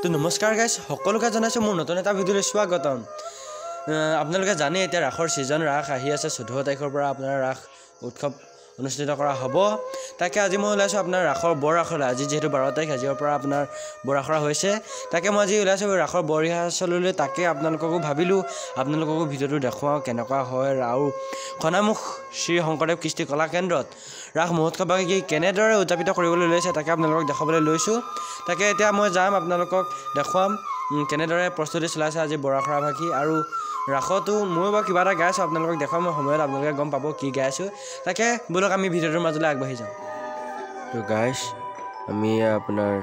তো নমস্কাৰ গাইজ সকলোকে জনাইছোঁ মোৰ নতুন এটা ভিডিঅ'লৈ স্বাগতম। আপোনালোকে জানে এতিয়া ৰাসৰ ছিজন ৰাস আহি আছে 14 তাৰিখৰ পৰা আপোনাৰ ৰাস উৎসৱ অনুষ্ঠিত কৰা হ'ব। তাকে আজি মই ওলাইছোঁ আপোনাৰ ৰাসৰ বৰ ৰাসলৈ। আজি যিহেতু 12 তাৰিখ আজিৰ পৰা আপোনাৰ বৰ ৰাসৰা হৈছে। তাকে মই আজি ওলাইছোঁ ৰাসৰ বৰ ৰিহাৰ্চললৈ। তাকে আপোনালোককো ভাবিলোঁ আপোনালোককো ভিডিঅ'টো দেখুৱাওঁ কেনেকুৱা হয় আৰু খনামুখ শ্ৰী শংকৰদেৱ কৃষ্টি কলা কেন্দ্ৰত ৰাস মহোৎসৱ কেনেদৰে উদযাপিত কৰিবলৈ লৈছে তাকে আপোনালোকক দেখাবলৈ লৈছোঁ। তাকে এতিয়া মই যাম আপোনালোকক দেখুৱাম কেনেদৰে প্ৰস্তুতি চলাইছে আজি বৰাখৰা ভাগি আৰু ৰাসতো মই বাৰু কিবা এটা গাইছোঁ আপোনালোকক দেখুৱাম সময়ত আপোনালোকে গম পাব কি গাইছোঁ। তাকে ব'লক আমি ভিডিঅ'টোৰ মাজলৈ আগবাঢ়ি যাওঁ। তো গাইছ আমি আপোনাৰ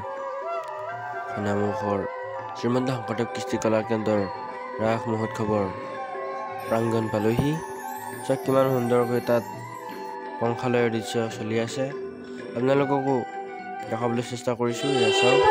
খনামুখৰ শ্ৰীমন্ত শংকৰদেৱ কৃষ্টি কলা কেন্দ্ৰৰ ৰাস মহোৎসৱৰ প্ৰাংগণ পালোহি। চাওক কিমান সুন্দৰকৈ তাত পংখালয়ৰ দৃশ্য চলি আছে। আপোনালোককো দেখাবলৈ চেষ্টা কৰিছোঁ। চাওক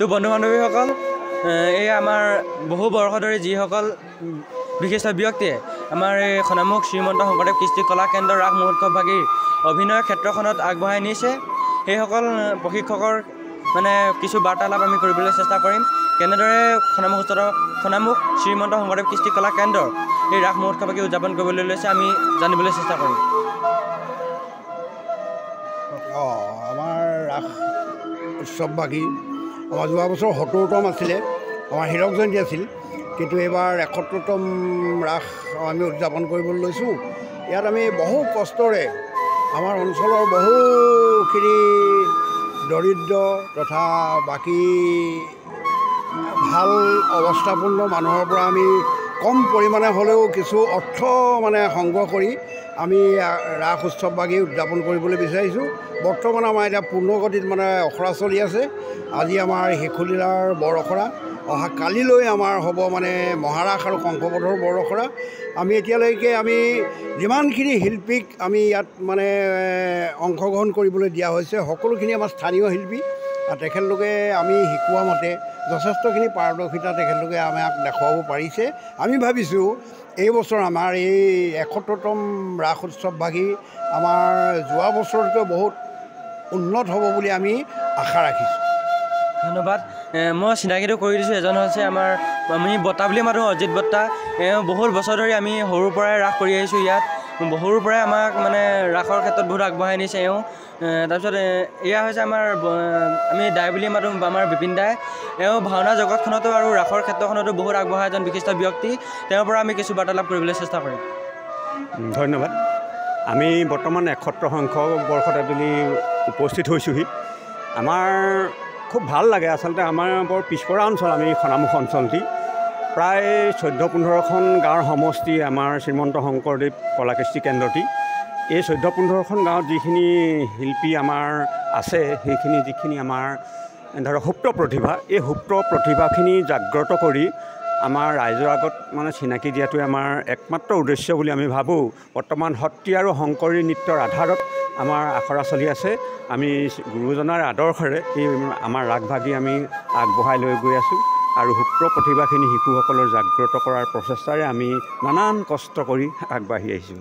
তো বন্ধু বান্ধৱীসকল, এই আমাৰ বহু বৰ্ষ ধৰি যিসকল বিশিষ্ট ব্যক্তিয়ে আমাৰ এই খনামুখ শ্ৰীমন্ত শংকৰদেৱ কৃষ্টি কলা কেন্দ্ৰৰ ৰাস মহোৎসৱ ভাগিৰ অভিনয় ক্ষেত্ৰখনত আগবঢ়াই নিছে সেইসকল প্ৰশিক্ষকৰ মানে কিছু বাৰ্তালাপ আমি কৰিবলৈ চেষ্টা কৰিম। কেনেদৰে খনামুখ শ্ৰীমন্ত শংকৰদেৱ কৃষ্টি কলা কেন্দ্ৰৰ এই ৰাস মহোৎসৱ ভাগি উদযাপন কৰিবলৈ লৈছে আমি জানিবলৈ চেষ্টা কৰিম। আমাৰ ৰাস উৎসৱ ভাগি আমাৰ যোৱা বছৰ 70তম আছিলে, আমাৰ হীৰক জয়ন্তী আছিল, কিন্তু এইবাৰ 71তম ৰাস আমি উদযাপন কৰিবলৈ লৈছোঁ। ইয়াত আমি বহু কষ্টৰে আমাৰ অঞ্চলৰ বহুখিনি দৰিদ্ৰ তথা বাকী ভাল অৱস্থাপূৰ্ণ মানুহৰ পৰা আমি কম পৰিমাণে হ'লেও কিছু অৰ্থ সংগ্ৰহ কৰি আমি ৰাস উৎসৱ ভাগি উদযাপন কৰিবলৈ বিচাৰিছোঁ। বৰ্তমান আমাৰ এতিয়া পূৰ্ণগতিত অখৰা চলি আছে। আজি আমাৰ শিশুলীলাৰ বৰ অখৰা, অহা কালিলৈ আমাৰ হ'ব মহাৰাস আৰু শংখপথৰ বৰ অখৰা। আমি এতিয়ালৈকে যিমানখিনি শিল্পীক আমি ইয়াত অংশগ্ৰহণ কৰিবলৈ দিয়া হৈছে সকলোখিনি আমাৰ স্থানীয় শিল্পী। তেখেতলোকে আমি শিকোৱা মতে যথেষ্টখিনি পাৰদৰ্শিতা তেখেতলোকে আমাক দেখুৱাব পাৰিছে। আমি ভাবিছোঁ এই বছৰ আমাৰ এই 71তম ৰাস উৎসৱ ভাগি আমাৰ যোৱা বছৰতকৈ বহুত উন্নত হ'ব বুলি আমি আশা ৰাখিছোঁ। ধন্যবাদ। মই চিনাকিটো কৰি দিছোঁ। এজন হৈছে আমি বৰ্তা বুলি মাতোঁ, অজিত বৰ্তা। বহুত বছৰ ধৰি আমি সৰুৰ পৰাই ৰাস কৰি আহিছোঁ ইয়াত। সৰুৰ পৰাই আমাক ৰাসৰ ক্ষেত্ৰত বহুত আগবঢ়াই নিছে এওঁ। তাৰপিছত এয়া হৈছে আমি দাই বুলি মাতোঁ আমাৰ বিপিন দাই। এওঁ ভাওনা জগতখনতো আৰু ৰাসৰ ক্ষেত্ৰখনতো বহুত আগবঢ়া এজন বিশিষ্ট ব্যক্তি। তেওঁৰ পৰা আমি কিছু বাৰ্তালাপ কৰিবলৈ চেষ্টা কৰিম। ধন্যবাদ। আমি বৰ্তমান 71 সংখ্যক বৰ্ষত বুলি উপস্থিত হৈছোঁহি। আমাৰ খুব ভাল লাগে। আচলতে আমাৰ বৰ পিছপৰা অঞ্চল আমি খনামুখ অঞ্চলটি। প্ৰায় 14-15খন গাঁৱৰ সমষ্টি আমাৰ শ্ৰীমন্ত শংকৰদেৱ কলাকৃষ্টি কেন্দ্ৰটি। এই 14-15খন গাঁৱত যিখিনি শিল্পী আমাৰ আছে সেইখিনি যিখিনি আমাৰ ধৰক সুপ্ত প্ৰতিভা, এই সুপ্ত প্ৰতিভাখিনি জাগ্ৰত কৰি আমাৰ ৰাইজৰ আগত চিনাকি দিয়াটোৱে আমাৰ একমাত্ৰ উদ্দেশ্য বুলি আমি ভাবোঁ। বৰ্তমান সত্ৰীয়া আৰু শংকৰী নৃত্যৰ আধাৰত আমাৰ আখৰা চলি আছে। আমি গুৰুজনাৰ আদৰ্শৰে এই আমাৰ ৰাসভাগি আমি আগবঢ়াই লৈ গৈ আছোঁ আৰু সুপ্ত প্ৰতিভাখিনি শিশুসকলৰ জাগ্ৰত কৰাৰ প্ৰচেষ্টাৰে আমি নানান কষ্ট কৰি আগবাঢ়ি আহিছোঁ।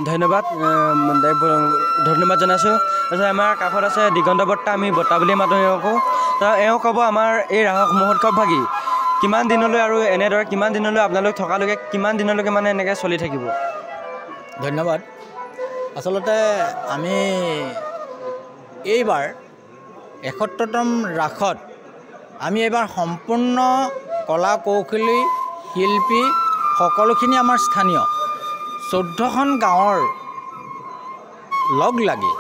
ধন্যবাদ। ধন্যবাদ জনাইছোঁ। তাৰপিছত আমাৰ কাষত আছে দিগন্ত বৰ্তা, আমি বৰ্তা বুলি মাতোঁ এওঁকো। এওঁ ক'ব আমাৰ এই ৰাস মহোৎসৱ ভাগি কিমান দিনলৈ আৰু এনেদৰে কিমান দিনলৈ আপোনালোক থকালৈকে কিমান দিনলৈকে এনেকৈ চলি থাকিব? ধন্যবাদ। আচলতে আমি এইবাৰ 71তম ৰাসত আমি এইবাৰ সম্পূৰ্ণ কলা কৌশলী শিল্পী সকলোখিনি আমাৰ স্থানীয় 14খন গাঁৱৰ লগ লাগি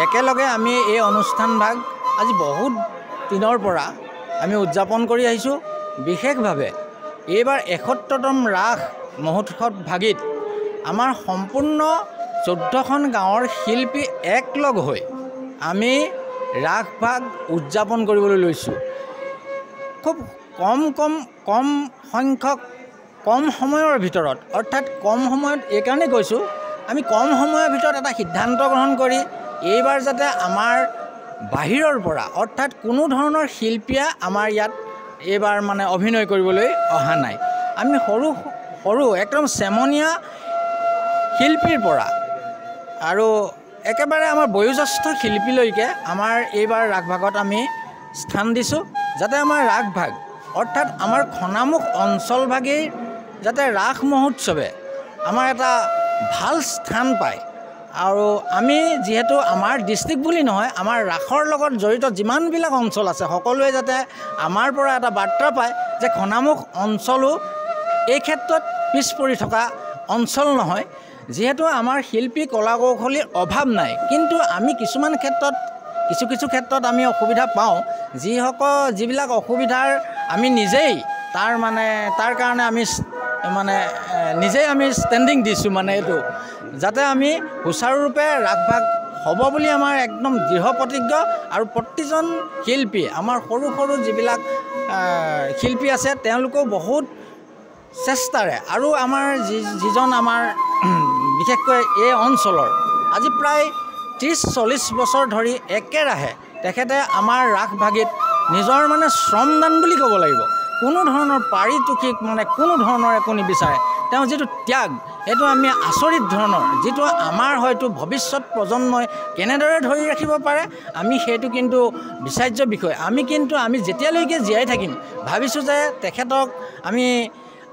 একেলগে আমি এই অনুষ্ঠানভাগ আজি বহুত দিনৰ পৰা আমি উদযাপন কৰি আহিছোঁ। বিশেষভাৱে এইবাৰ 71তম ৰাস মহোৎসৱ ভাগিত আমাৰ সম্পূৰ্ণ 14খন গাঁৱৰ শিল্পী একলগ হৈ আমি ৰাস ভাগ উদযাপন কৰিবলৈ লৈছোঁ। খুব কম সংখ্যক কম সময়ৰ ভিতৰত, অৰ্থাৎ কম সময়ত এইকাৰণে কৈছোঁ, আমি কম সময়ৰ ভিতৰত এটা সিদ্ধান্ত গ্ৰহণ কৰি এইবাৰ যাতে আমাৰ বাহিৰৰ পৰা অৰ্থাৎ কোনো ধৰণৰ শিল্পীয়ে আমাৰ ইয়াত এইবাৰ মানে অভিনয় কৰিবলৈ অহা নাই। আমি সৰু একদম চেমনীয়া শিল্পীৰ পৰা আৰু একেবাৰে আমাৰ বয়োজ্যেষ্ঠ শিল্পীলৈকে আমাৰ এইবাৰ ৰাসভাগত আমি স্থান দিছোঁ, যাতে আমাৰ ৰাসভাগ অৰ্থাৎ আমাৰ খনামুখ অঞ্চলভাগেই যাতে ৰাস মহোৎসৱে আমাৰ এটা ভাল স্থান পায়। আৰু আমি যিহেতু আমাৰ ডিষ্ট্ৰিক্ট বুলি নহয়, আমাৰ ৰাসৰ লগত জড়িত যিমানবিলাক অঞ্চল আছে সকলোৱে যাতে আমাৰ পৰা এটা বাৰ্তা পায় যে খনামুখ অঞ্চলো এই ক্ষেত্ৰত পিছ পৰি থকা অঞ্চল নহয়। যিহেতু আমাৰ শিল্পী কলা কৌশলীৰ অভাৱ নাই, কিন্তু আমি কিছুমান ক্ষেত্ৰত কিছু ক্ষেত্ৰত আমি অসুবিধা পাওঁ, যিবিলাক অসুবিধাৰ আমি নিজেই তাৰ কাৰণে আমি নিজেই আমি ষ্টেণ্ডিং দিছোঁ, এইটো যাতে আমি সুচাৰুৰূপে ৰাসভাগ হ'ব বুলি আমাৰ একদম দৃঢ় প্ৰতিজ্ঞ। আৰু প্ৰতিজন শিল্পী আমাৰ সৰু যিবিলাক শিল্পী আছে তেওঁলোকেও বহুত চেষ্টাৰে আৰু আমাৰ যিজন আমাৰ বিশেষকৈ এই অঞ্চলৰ আজি প্ৰায় 30-40 বছৰ ধৰি একেৰাহে তেখেতে আমাৰ ৰাসভাগীত নিজৰ শ্ৰমদান বুলি ক'ব লাগিব, কোনো ধৰণৰ পাৰিতোষিক কোনো ধৰণৰ একো নিবিচাৰে। তেওঁ যিটো ত্যাগ, সেইটো আমি আচৰিত ধৰণৰ, যিটো আমাৰ হয়তো ভৱিষ্যত প্ৰজন্মই কেনেদৰে ধৰি ৰাখিব পাৰে আমি সেইটো কিন্তু বিচাৰ্য বিষয়। আমি যেতিয়ালৈকে জীয়াই থাকিম ভাবিছোঁ যে তেখেতক আমি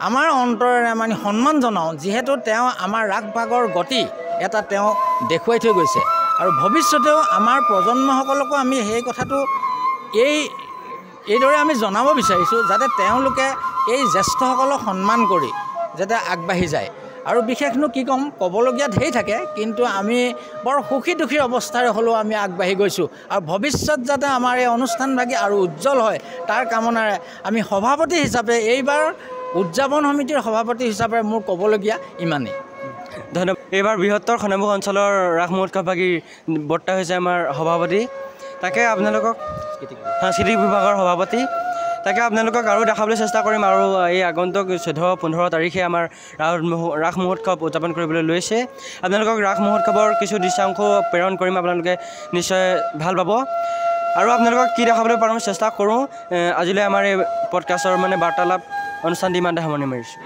আমাৰ অন্তৰেৰে সন্মান জনাওঁ, যিহেতু তেওঁ আমাৰ ৰাসভাগৰ গতি এটা তেওঁ দেখুৱাই থৈ গৈছে। আৰু ভৱিষ্যতেও আমাৰ প্ৰজন্মসকলকো আমি সেই কথাটো এইদৰে আমি জনাব বিচাৰিছোঁ, যাতে তেওঁলোকে এই জ্যেষ্ঠসকলক সন্মান কৰি যাতে আগবাঢ়ি যায়। আৰু বিশেষনো কি ক'ম, ক'বলগীয়া ঢেৰ থাকে, কিন্তু আমি বৰ সুখী দুখীৰ অৱস্থাৰে হ'লেও আমি আগবাঢ়ি গৈছোঁ। আৰু ভৱিষ্যত যাতে আমাৰ এই অনুষ্ঠানভাগী আৰু উজ্জ্বল হয় তাৰ কামনাৰে আমি সভাপতি হিচাপে এইবাৰ উদযাপন সমিতিৰ সভাপতি হিচাপে মোৰ ক'বলগীয়া ইমানেই। ধন্যবাদ। এইবাৰ বৃহত্তৰ খনামুখ অঞ্চলৰ ৰাস মহোৎসৱভাগী বৰ্তা হৈছে আমাৰ সভাপতি, তাকে আপোনালোকক সাংস্কৃতিক বিভাগৰ সভাপতি, তাকে আপোনালোকক আৰু দেখাবলৈ চেষ্টা কৰিম। আৰু এই আগন্তুক 14-15 তাৰিখে আমাৰ ৰাস মহোৎসৱ উদযাপন কৰিবলৈ লৈছে। আপোনালোকক ৰাস মহোৎসৱৰ কিছু দৃশ্যাংশ প্ৰেৰণ কৰিম, আপোনালোকে নিশ্চয় ভাল পাব। আৰু আপোনালোকক কি দেখাবলৈ পাৰোঁ চেষ্টা কৰোঁ। আজিলৈ আমাৰ এই পডকাষ্টৰ বাৰ্তালাপ অনুষ্ঠান ইমানতে সামৰণি মাৰিছোঁ।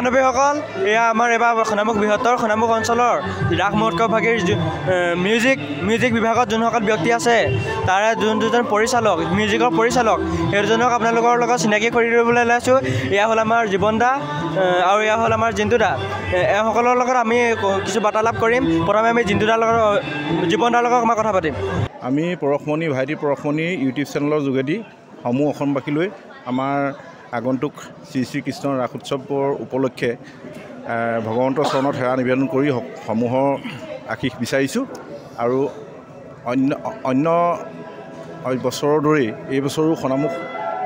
বান্ধৱীসকল এয়া আমাৰ এইবাৰ সোণামুখ বৃহত্তৰ সোণামুখ অঞ্চলৰ ৰাস মহোৎসৱ ভাগিৰ মিউজিক বিভাগত যোনসকল ব্যক্তি আছে তাৰে দুজন পৰিচালক মিউজিকৰ পৰিচালক সেই দুজনক আপোনালোকৰ লগত চিনাকি কৰি দিবলৈ ওলাইছোঁ এয়া হ'ল আমাৰ জীৱন দা আৰু এয়া হ'ল আমাৰ জিন্তু দা এওঁসকলৰ লগত আমি কিছু বাৰ্তালাপ কৰিম প্ৰথমে আমি জিন্তু দাৰ লগত জীৱন দাৰ লগত আমাৰ কথা পাতিম আমি পৰশমণি ভাইটি পৰশমণি ইউটিউব চেনেলৰ যোগেদি সমূহ অসমবাসীলৈ আমাৰ আগন্তুক শ্ৰী কৃষ্ণৰ ৰাস উৎসৱৰ উপলক্ষে ভগৱন্তৰ চৰণত সেৱা নিবেদন কৰি সমূহৰ আশীষ বিচাৰিছোঁ আৰু অন্য বছৰৰ দৰেই এই বছৰো সোণামুখ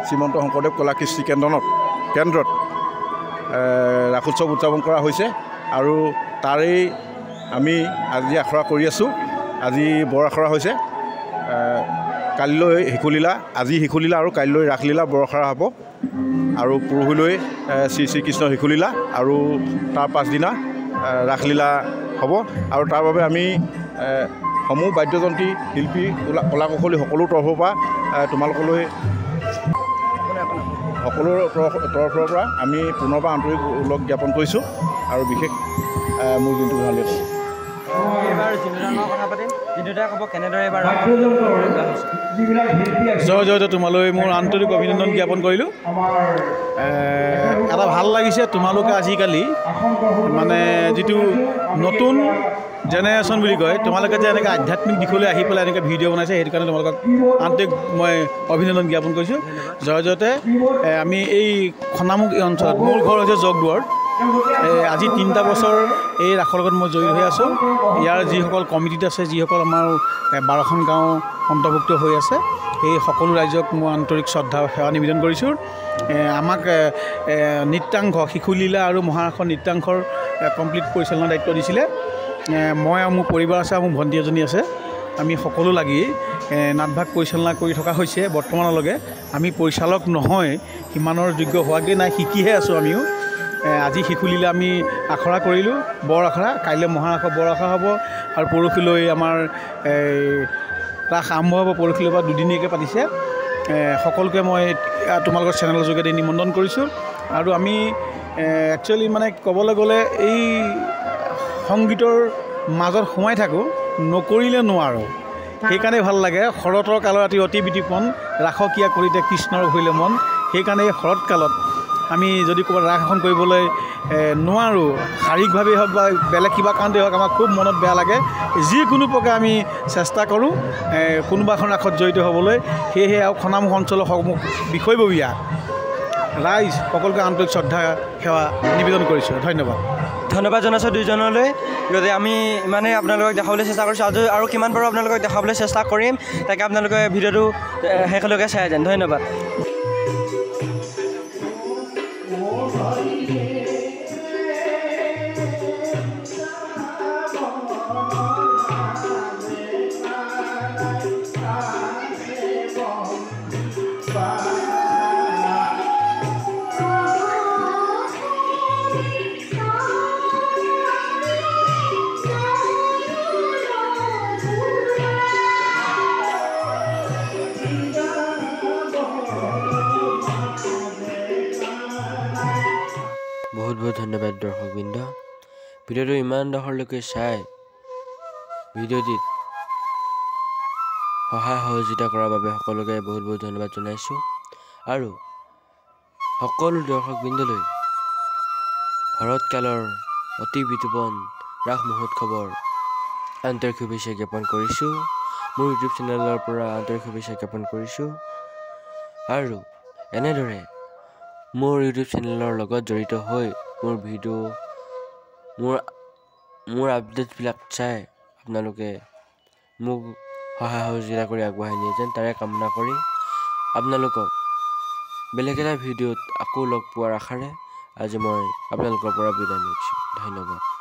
শ্ৰীমন্ত শংকৰদেৱ কলা কৃষ্টি কেন্দ্ৰত ৰাস উৎসৱ উদযাপন কৰা হৈছে আৰু তাৰেই আমি আজি আখৰা কৰি আছোঁ আজি বৰ আখৰা হৈছে কালিলৈ শিশুলীলা আজি শিশুলীলা আৰু কাইলৈ ৰাসলীলা বৰ আখৰা হ'ব আৰু পৰহিলৈ শ্ৰী কৃষ্ণ শিশুলীলা আৰু তাৰ পাছদিনা ৰাসলীলা হ'ব আৰু তাৰ বাবে আমি সমূহ বাদ্যযন্ত্ৰী শিল্পী কলা কৌশলী সকলো তৰফৰ পৰা তোমালোকলৈ সকলো তৰফৰ পৰা আমি পুনৰবাৰ আন্তৰিক ওলগ জ্ঞাপন কৰিছোঁ আৰু বিশেষ মোৰ যোনটো ভাল লাগিব জয় জয় তোমালৈ মোৰ আন্তৰিক অভিনন্দন জ্ঞাপন কৰিলোঁ এটা ভাল লাগিছে তোমালোকে আজিকালি মানে যিটো নতুন জেনেৰেশ্যন বুলি কয় তোমালোকে যে এনেকৈ আধ্যাত্মিক দিশলৈ আহি পেলাই এনেকৈ ভিডিঅ' বনাইছে সেইটো কাৰণে তোমালোকক আন্তৰিক মই অভিনন্দন জ্ঞাপন কৰিছোঁ জয়তে আমি এই সোণামুখ অঞ্চলত মোৰ ঘৰ হৈছে জগদুৱাৰত আজি 3টা বছৰ এই ৰাসৰ লগত মই জড়িত হৈ আছোঁ ইয়াৰ যিসকল কমিটিত আছে যিসকল আমাৰ 12খন গাঁও অন্তৰ্ভুক্ত হৈ আছে এই সকলো ৰাইজক মই আন্তৰিক শ্ৰদ্ধা সেৱা নিবেদন কৰিছোঁ আমাক নৃত্যাংশ শিশুলীলা আৰু মহাৰাসৰ নৃত্যাংশৰ কমপ্লিট পৰিচালনাৰ দায়িত্ব দিছিলে মই আৰু মোৰ পৰিবাৰ আছে মোৰ ভণ্টি এজনী আছে আমি সকলো লাগি নাটভাগ পৰিচালনা কৰি থকা হৈছে বৰ্তমানলৈকে আমি পৰিচালক নহয় সিমানৰ যোগ্য হোৱাগৈ নাই শিকিহে আছোঁ আমিও আজি শিশুলীলা আমি আখৰা কৰিলোঁ বৰ আখৰা কাইলৈ মহাৰাসৰ বৰ আখৰা হ'ব আৰু পৰহিলৈ আমাৰ ৰাস আৰম্ভ হ'ব পৰহিলৈ পৰা দুদিনীয়াকৈ পাতিছে সকলোকে মই তোমালোকৰ চেনেলৰ যোগেদি নিমন্ত্ৰণ কৰিছোঁ আৰু আমি একচুৱেলি মানে ক'বলৈ গ'লে এই সংগীতৰ মাজত সোমাই থাকোঁ নকৰিলে নোৱাৰোঁ সেইকাৰণে ভাল লাগে শৰতৰ কালৰ ৰাতি অতি বিতিপন ৰাসকীয়া কৰিতে কৃষ্ণৰ ভৰিলে মন সেইকাৰণে এই শৰৎ কালত আমি যদি ক'ৰবাত ৰাস এখন কৰিবলৈ নোৱাৰোঁ শাৰীৰিকভাৱেই হওক বা বেলেগ কিবা কাৰণতেই হওক আমাৰ খুব মনত বেয়া লাগে যিকোনো প্ৰকাৰে আমি চেষ্টা কৰোঁ কোনোবা এখন ৰাসত জড়িত হ'বলৈ সেয়েহে আৰু সোণামুখ অঞ্চলৰ বিষয়ববীয়া ৰাইজ সকলোকে আন্তৰিক শ্ৰদ্ধা সেৱা নিবেদন কৰিছোঁ ধন্যবাদ জনাইছোঁ দুইজনলৈ গতিকে আমি ইমানেই আপোনালোকক দেখাবলৈ চেষ্টা কৰিছোঁ আৰু কিমান পাৰোঁ আপোনালোকক দেখাবলৈ চেষ্টা কৰিম তাকে আপোনালোকে ভিডিঅ'টো শেষলৈকে চাই যেন ধন্যবাদ বহুত ধন্যবাদ দৰ্শকবৃন্দ ভিডিঅ'টো ইমান ডখৰলৈকে চাই ভিডিঅ'টিত সহায় সহযোগিতা কৰাৰ বাবে সকলোকে বহুত ধন্যবাদ জনাইছোঁ আৰু সকলো দৰ্শকবৃন্দলৈ শৰৎকালৰ অতি বিতোপন ৰাস মহোৎসৱৰ আন্তৰিক শুভেচ্ছা জ্ঞাপন কৰিছোঁ মোৰ ইউটিউব চেনেলৰ পৰা আন্তৰিক শুভেচ্ছা জ্ঞাপন কৰিছোঁ আৰু এনেদৰে মোৰ ইউটিউব চেনেলৰ লগত জড়িত হৈ মোৰ ভিডিঅ' মোৰ আপডেটবিলাক চাই আপোনালোকে মোক সহায় সহযোগিতা কৰি আগবঢ়াই নিয়ে যেন তাৰে কামনা কৰি আপোনালোকক বেলেগ এটা ভিডিঅ'ত আকৌ লগ পোৱাৰ আশাৰে আজি মই আপোনালোকৰ পৰা বিদায় লৈছোঁ ধন্যবাদ